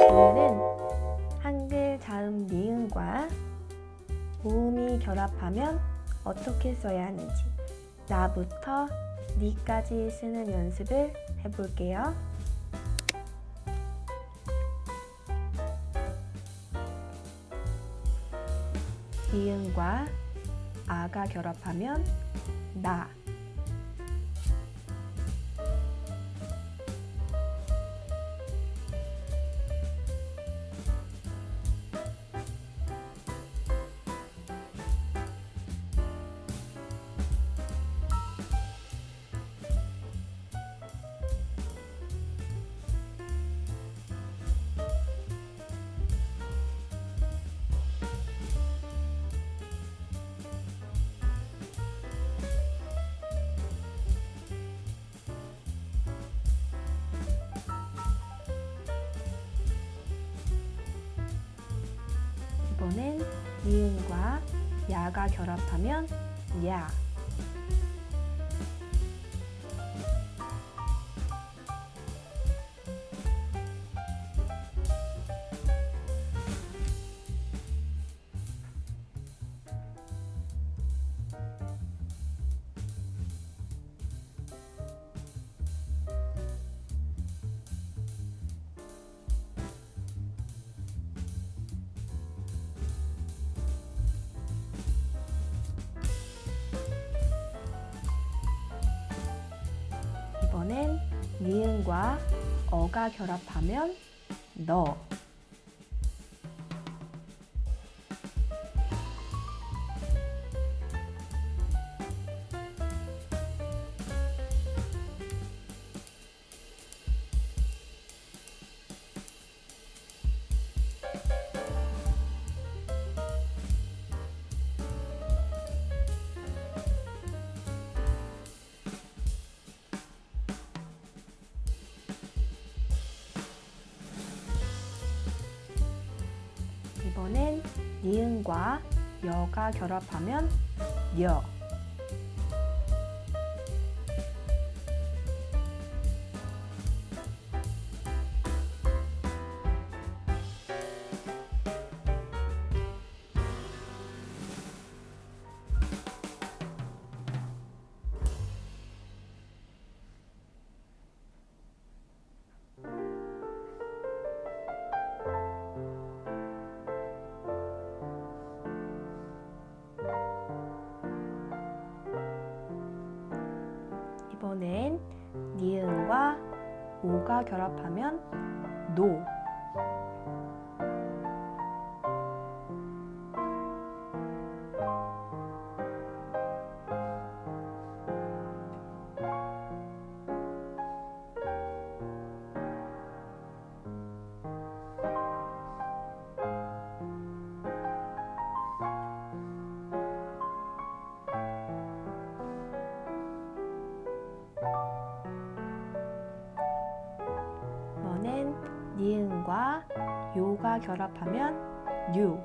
오늘은 한글 자음 니은과 모음이 결합하면 어떻게 써야 하는지 나부터 니까지 쓰는 연습을 해볼게요. 니은과 아가 결합하면 나. 이번엔 니은과 야가 결합하면 야. 이번엔 니은과 어가 결합하면 너. 이번엔 니은과 여가 결합하면 여. 이번엔 니은과 오가 결합하면 노. 이번엔 니은과 요가 결합하면 유.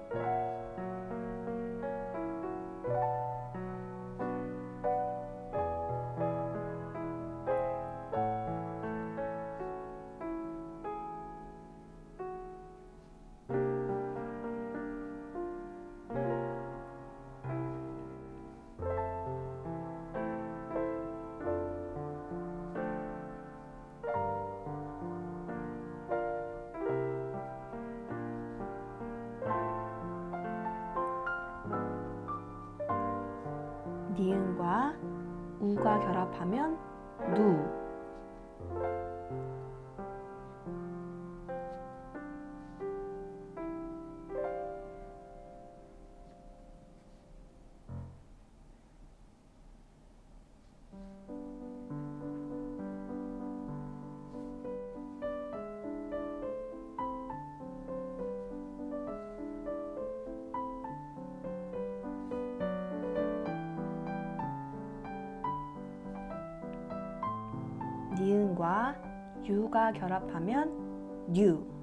니은과 우가 결합하면 누. 니은과 유가 결합하면 뉴.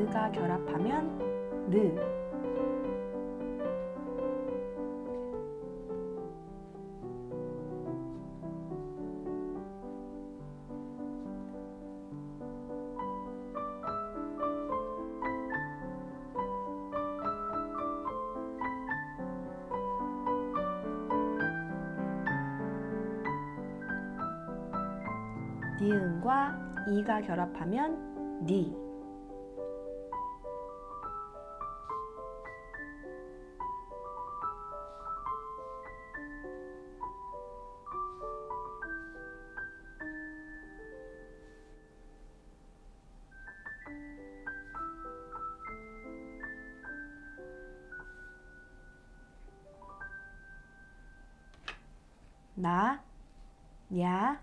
니은가 결합하면 느. 니은과 이가 결합하면 니. 나, 야,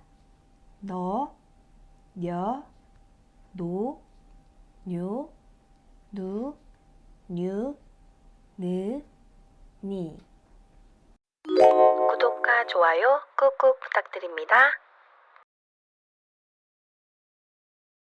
너, 여, 노, 뇨, 누, 뉴, 느, 니. 구독과 좋아요 꾹꾹 부탁드립니다.